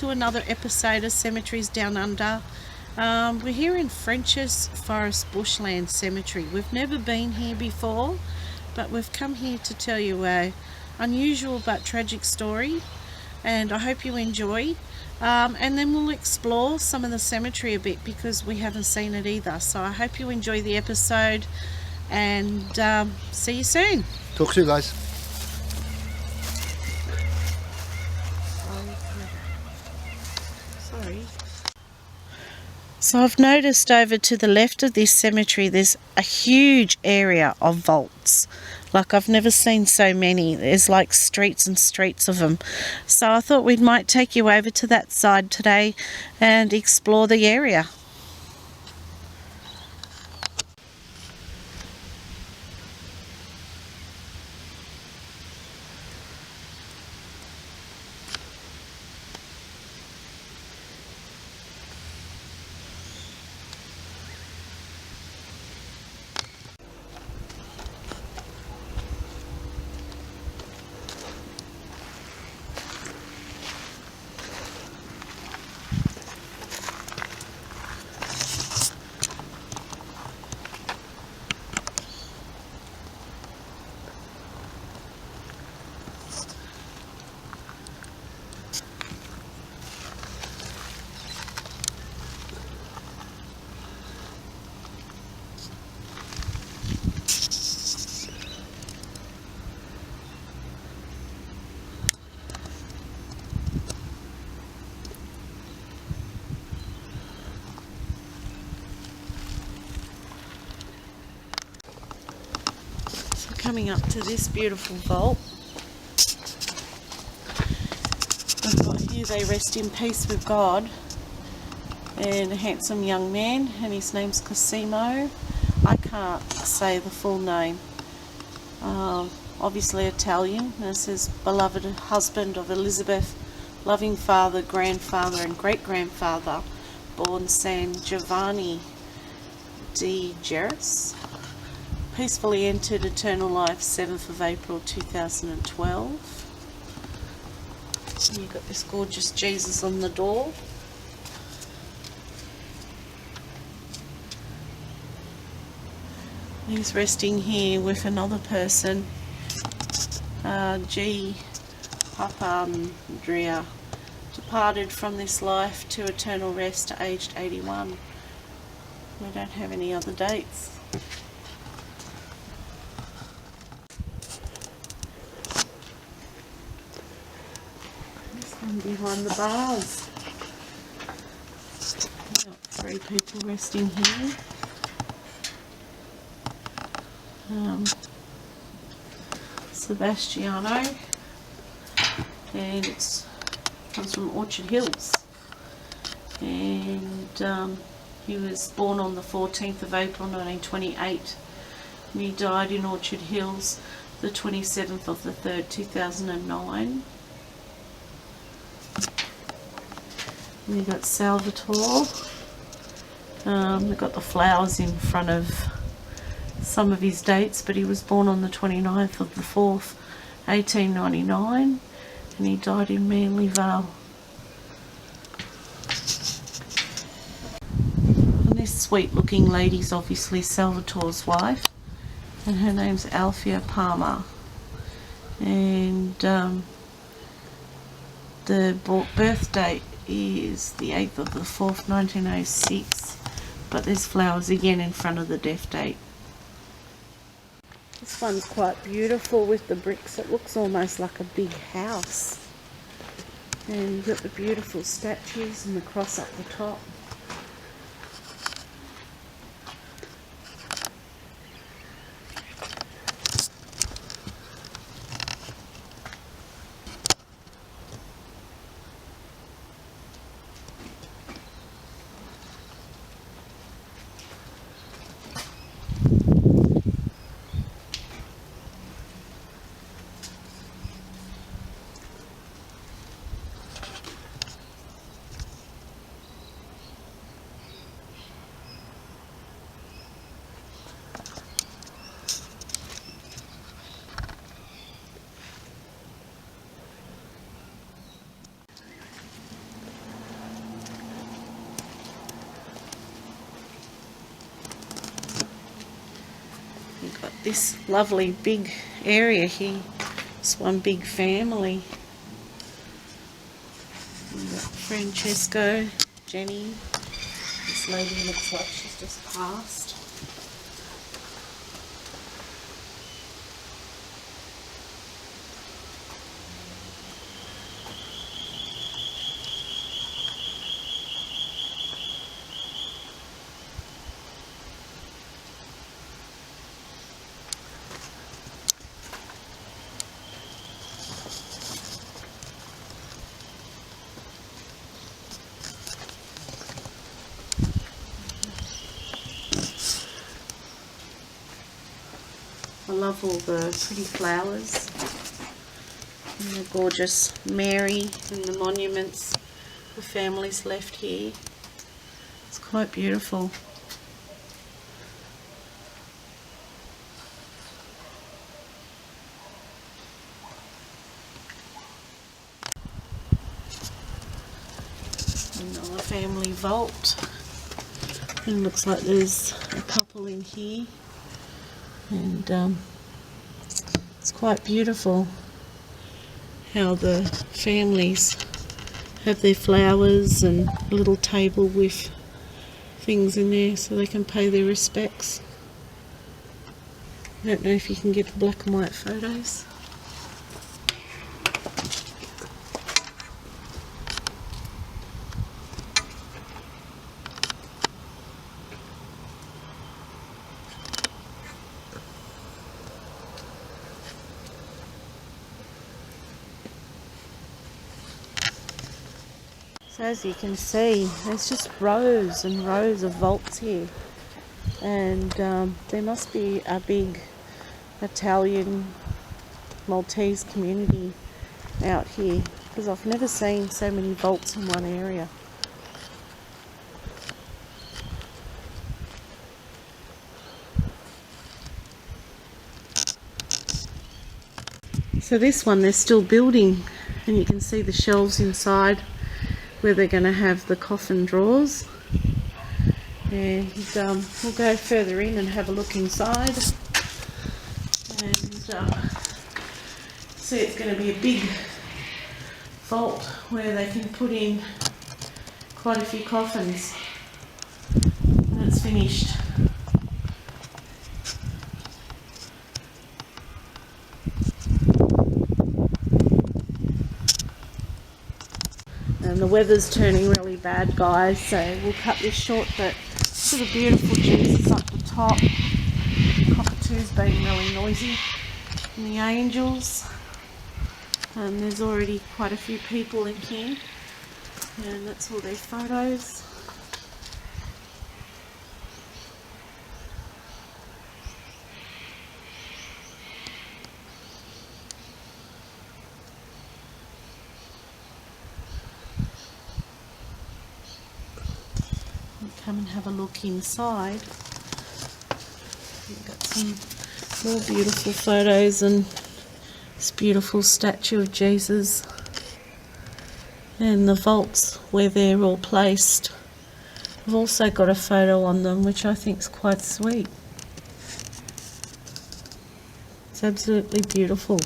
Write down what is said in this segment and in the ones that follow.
to another episode of Cemeteries Down Under. We're here in French's Forest Bushland Cemetery. We've never been here before, but we've come here to tell you a unusual but tragic story, and I hope you enjoy. And then we'll explore some of the cemetery a bit because we haven't seen it either. So I hope you enjoy the episode, and see you soon. Talk to you guys. Sorry. So I've noticed over to the left of this cemetery there's a huge area of vaults. Like, I've never seen so many. There's like streets and streets of them. So I thought we might take you over to that side today and explore the area. Coming up to this beautiful vault, we've got here, "They rest in peace with God," and a handsome young man, and his name's Cosimo. I can't say the full name. Obviously Italian, and it says, "Beloved husband of Elizabeth, loving father, grandfather and great-grandfather, born San Giovanni di Geras. Peacefully entered eternal life 7th of April 2012. And you've got this gorgeous Jesus on the door. He's resting here with another person, G. Papandrea, departed from this life to eternal rest, aged 81. We don't have any other dates. Behind the bars, we've got 3 people resting here. Sebastiano, and it comes from Orchard Hills, and he was born on the 14th of April 1928, and he died in Orchard Hills the 27th of the 3rd 2009. We've got Salvatore. We've got the flowers in front of some of his dates, but he was born on the 29th of the 4th 1899, and he died in Manly Vale. And this sweet looking lady's obviously Salvatore's wife, and her name's Alfia Palmer, and the birth date is the 8th of the 4th 1906, but there's flowers again in front of the death date. This one's quite beautiful with the bricks. It looks almost like a big house, and you've got the beautiful statues and the cross up the top. this lovely big area here. It's one big family. We've got Francesco, Jenny. This lady looks like she's just passed. I love all the pretty flowers and the gorgeous Mary and the monuments the family's left here. It's quite beautiful. Another family vault. And it looks like there's a couple in here. And it's quite beautiful how the families have their flowers and a little table with things in there so they can pay their respects. I don't know if you can get the black and white photos. So as you can see, there's just rows and rows of vaults here, and there must be a big Italian Maltese community out here, because I've never seen so many vaults in one area. So this one they're still building, and you can see the shelves inside where they're going to have the coffin drawers. And we'll go further in and have a look inside. And see, it's going to be a big vault where they can put in quite a few coffins when it's finished. And the weather's turning really bad, guys, so we'll cut this short, but look at the beautiful Jesus up the top. The cockatoo's being really noisy. And the angels. And there's already quite a few people in here. And that's all their photos. Come and have a look inside. We've got some more beautiful photos and this beautiful statue of Jesus and the vaults where they're all placed. I've also got a photo on them which I think is quite sweet. It's absolutely beautiful.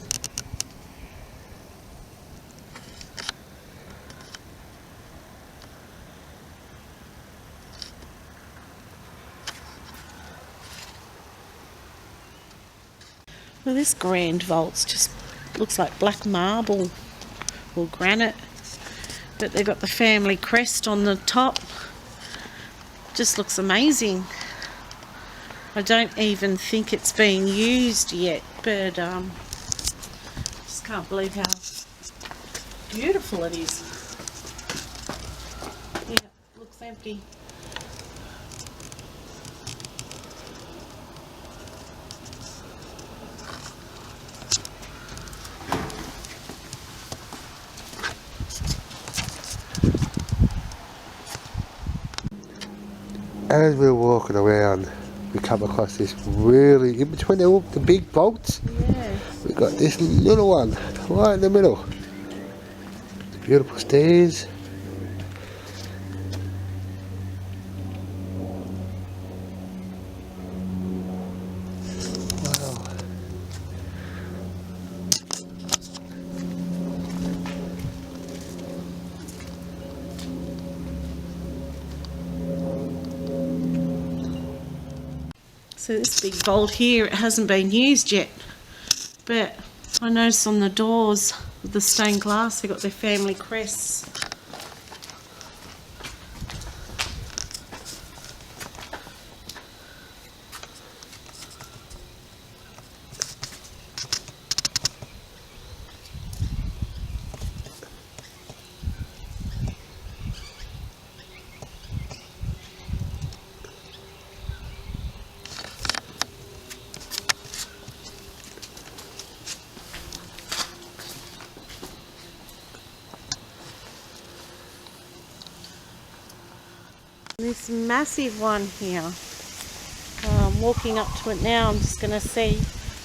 Well, this grand vault's just looks like black marble or granite, but they've got the family crest on the top. Just looks amazing. I don't even think it's being used yet, but just can't believe how beautiful it is. Yeah, it looks empty. As we're walking around, we come across this really, in between the big vaults, we've got this little one right in the middle. The beautiful stairs. Wow. So this big vault here, it hasn't been used yet, but I noticed on the doors with the stained glass, they've got their family crests. This massive one here, walking up to it now, I'm just going to see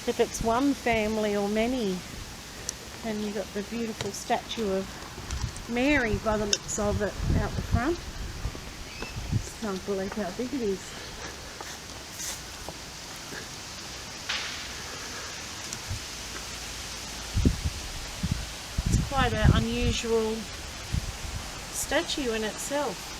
if it's one family or many. And you've got the beautiful statue of Mary by the looks of it out the front. Just can't believe how big it is. It's quite an unusual statue in itself.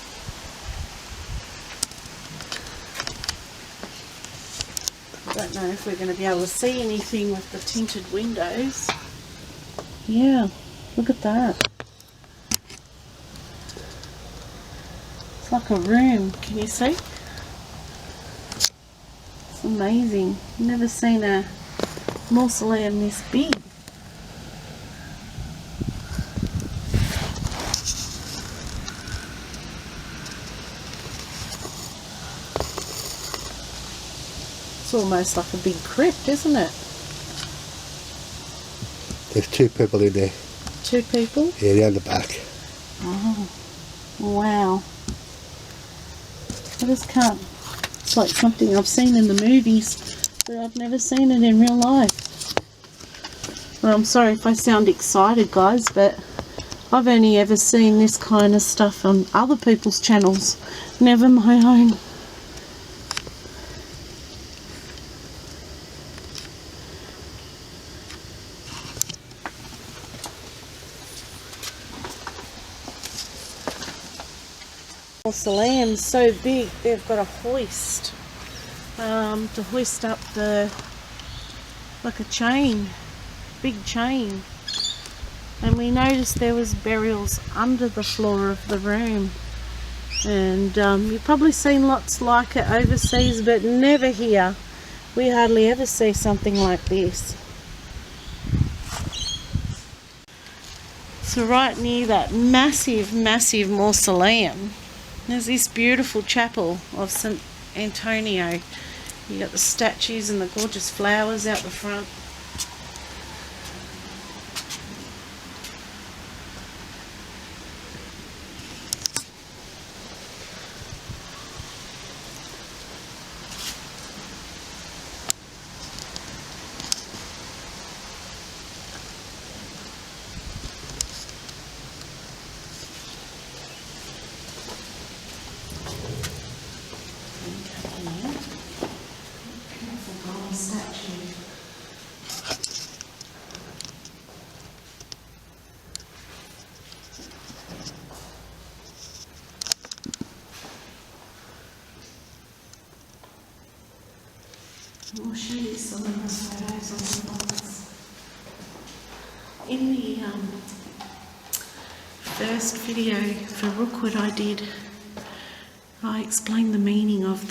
I don't know if we're going to be able to see anything with the tinted windows. Yeah, look at that. It's like a room, can you see? It's amazing. Never seen a mausoleum this big. It's almost like a big crypt, isn't it? There's two people in there. Two people? Yeah, down the back. Oh, wow. I just can't. It's like something I've seen in the movies, but I've never seen it in real life. Well, I'm sorry if I sound excited, guys, but I've only ever seen this kind of stuff on other people's channels, never my own. Mausoleum's so big, they've got a hoist to hoist up the, like a chain, big chain. And we noticed there was burials under the floor of the room. And you've probably seen lots like it overseas, but never here. We hardly ever see something like this. So right near that massive, massive mausoleum, there's this beautiful chapel of St. Antonio. You got the statues and the gorgeous flowers out the front. I'll show you some of the photos on the walls. In the first video for Rookwood I explained the meaning of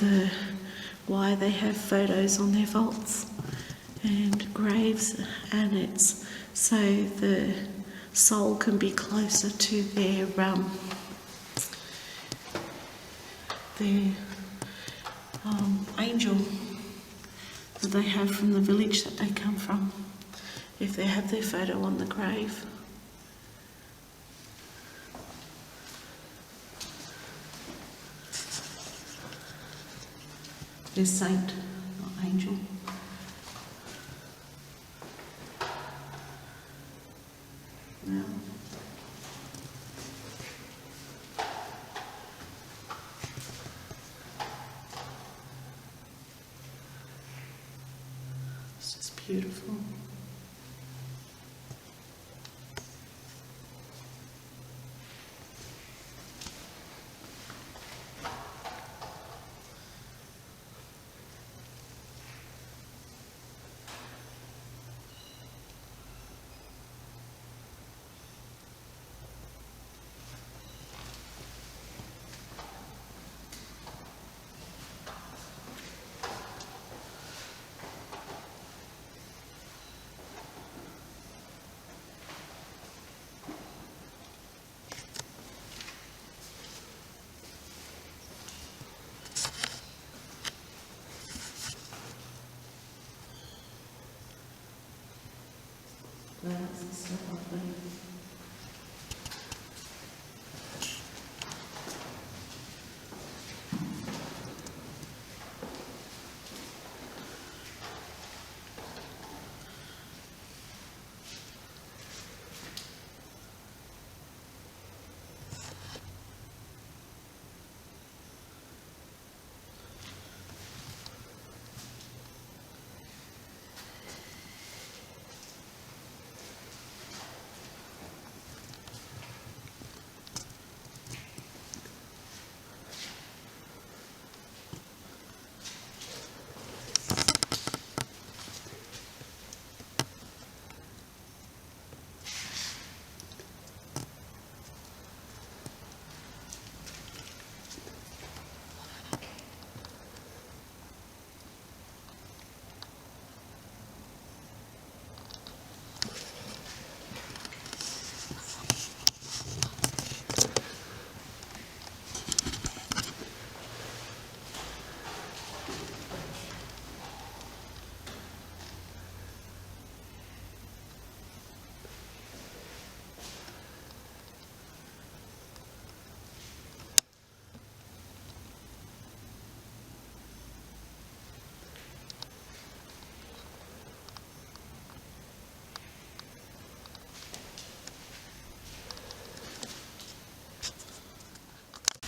why they have photos on their vaults and graves, and it's so the soul can be closer to their angel that they have from the village that they come from, if they have their photo on the grave. There's saint, not angel. Now, it's just beautiful.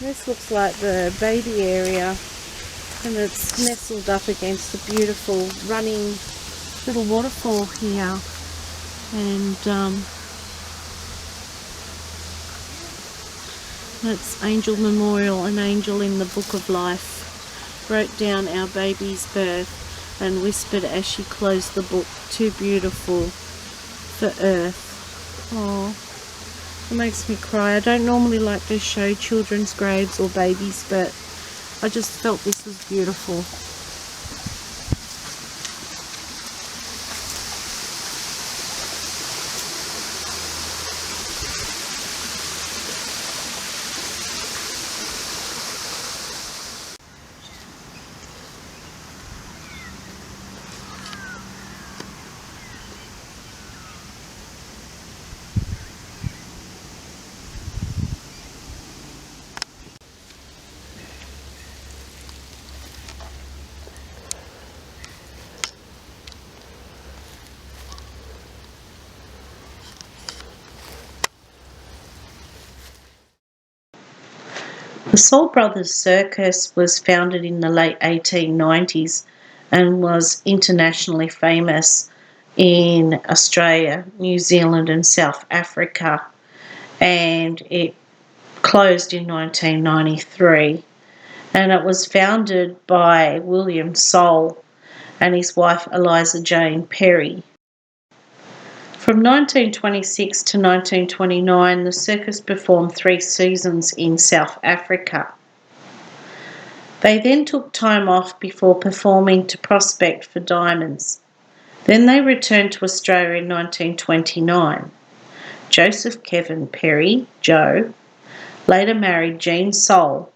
This looks like the baby area, and it's nestled up against a beautiful running little waterfall here. And that's Angel Memorial, an angel in the Book of Life wrote down our baby's birth and whispered as she closed the book, "Too beautiful for earth." Oh, it makes me cry. I don't normally like to show children's graves or babies, but I just felt this was beautiful. The Soul Brothers Circus was founded in the late 1890s and was internationally famous in Australia, New Zealand and South Africa, and it closed in 1993. And it was founded by William Soul and his wife Eliza Jane Perry. From 1926 to 1929, the circus performed 3 seasons in South Africa. They then took time off before performing to prospect for diamonds. Then they returned to Australia in 1929. Joseph Kevin Perry, Joe, later married Jean Soul,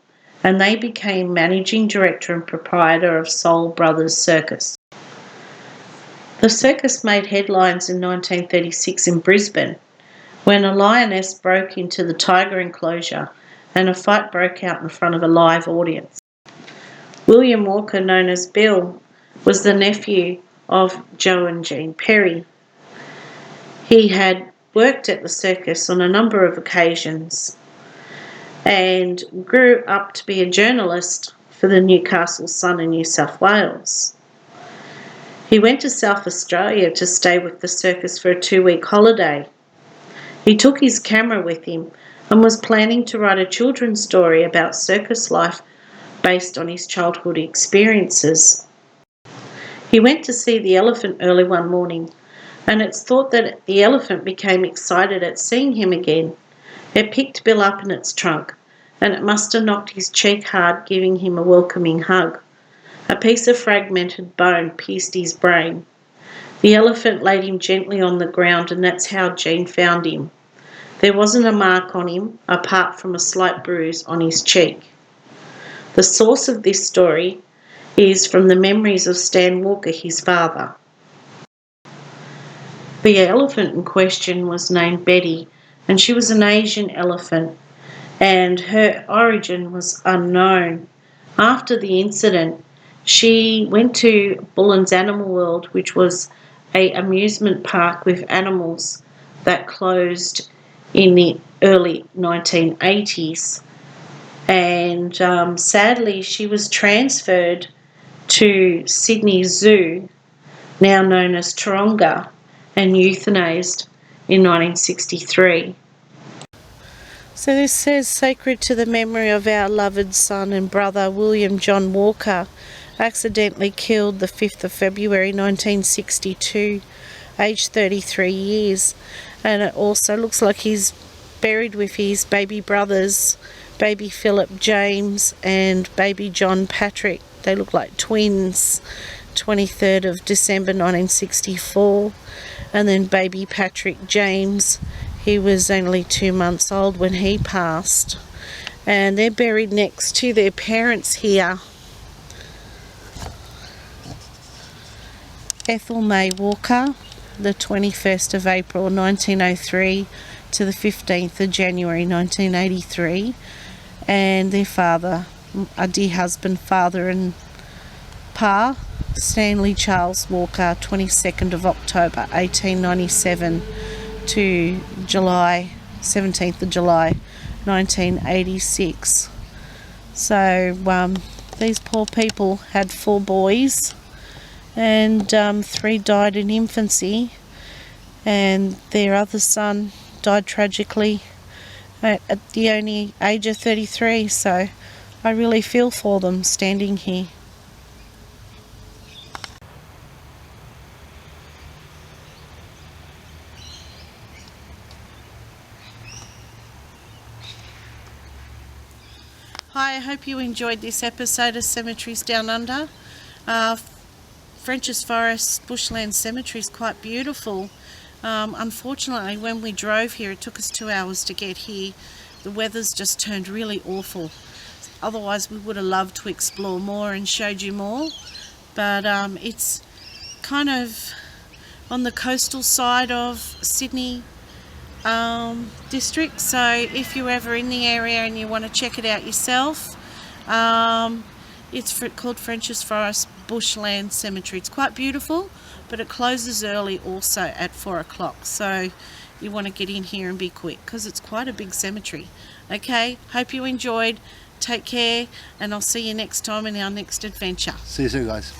and they became managing director and proprietor of Soul Brothers Circus. The circus made headlines in 1936 in Brisbane when a lioness broke into the tiger enclosure and a fight broke out in front of a live audience. William Walker, known as Bill, was the nephew of Joe and Jean Perry. He had worked at the circus on a number of occasions and grew up to be a journalist for the Newcastle Sun in New South Wales. He went to South Australia to stay with the circus for a 2-week holiday. He took his camera with him and was planning to write a children's story about circus life based on his childhood experiences. He went to see the elephant early one morning, and it's thought that the elephant became excited at seeing him again. It picked Bill up in its trunk, and it must have knocked his cheek hard, giving him a welcoming hug. A piece of fragmented bone pierced his brain. The elephant laid him gently on the ground, and that's how Jean found him. There wasn't a mark on him, apart from a slight bruise on his cheek. The source of this story is from the memories of Stan Walker, his father. The elephant in question was named Betty, and she was an Asian elephant, and her origin was unknown. After the incident, she went to Bullen's Animal World, which was an amusement park with animals that closed in the early 1980s. And sadly, she was transferred to Sydney Zoo, now known as Taronga, and euthanized in 1963. So this says, sacred to the memory of our loved son and brother William John Walker, accidentally killed the 5th of February 1962, aged 33 years. And it also looks like he's buried with his baby brothers, baby Philip James and baby John Patrick. They look like twins. 23rd of December 1964. And then baby Patrick James, he was only 2 months old when he passed. And they're buried next to their parents here. Ethel May Walker, the 21st of April 1903 to the 15th of January 1983. And their father, a dear husband, father and pa, Stanley Charles Walker, 22nd of October 1897 to 17th of July 1986. So these poor people had 4 boys, and 3 died in infancy, and their other son died tragically at the only age of 33. So I really feel for them standing here. Hi, I hope you enjoyed this episode of Cemeteries Down Under. French's Forest Bushland Cemetery is quite beautiful. Unfortunately, when we drove here, it took us 2 hours to get here. The weather's just turned really awful. Otherwise, we would have loved to explore more and showed you more. But it's kind of on the coastal side of Sydney district, so if you're ever in the area and you want to check it out yourself, it's called French's Forest Bushland Cemetery. It's quite beautiful, but it closes early also at 4 o'clock, so you want to get in here and be quick because it's quite a big cemetery. Okay, hope you enjoyed. Take care, and I'll see you next time in our next adventure. See you soon, guys.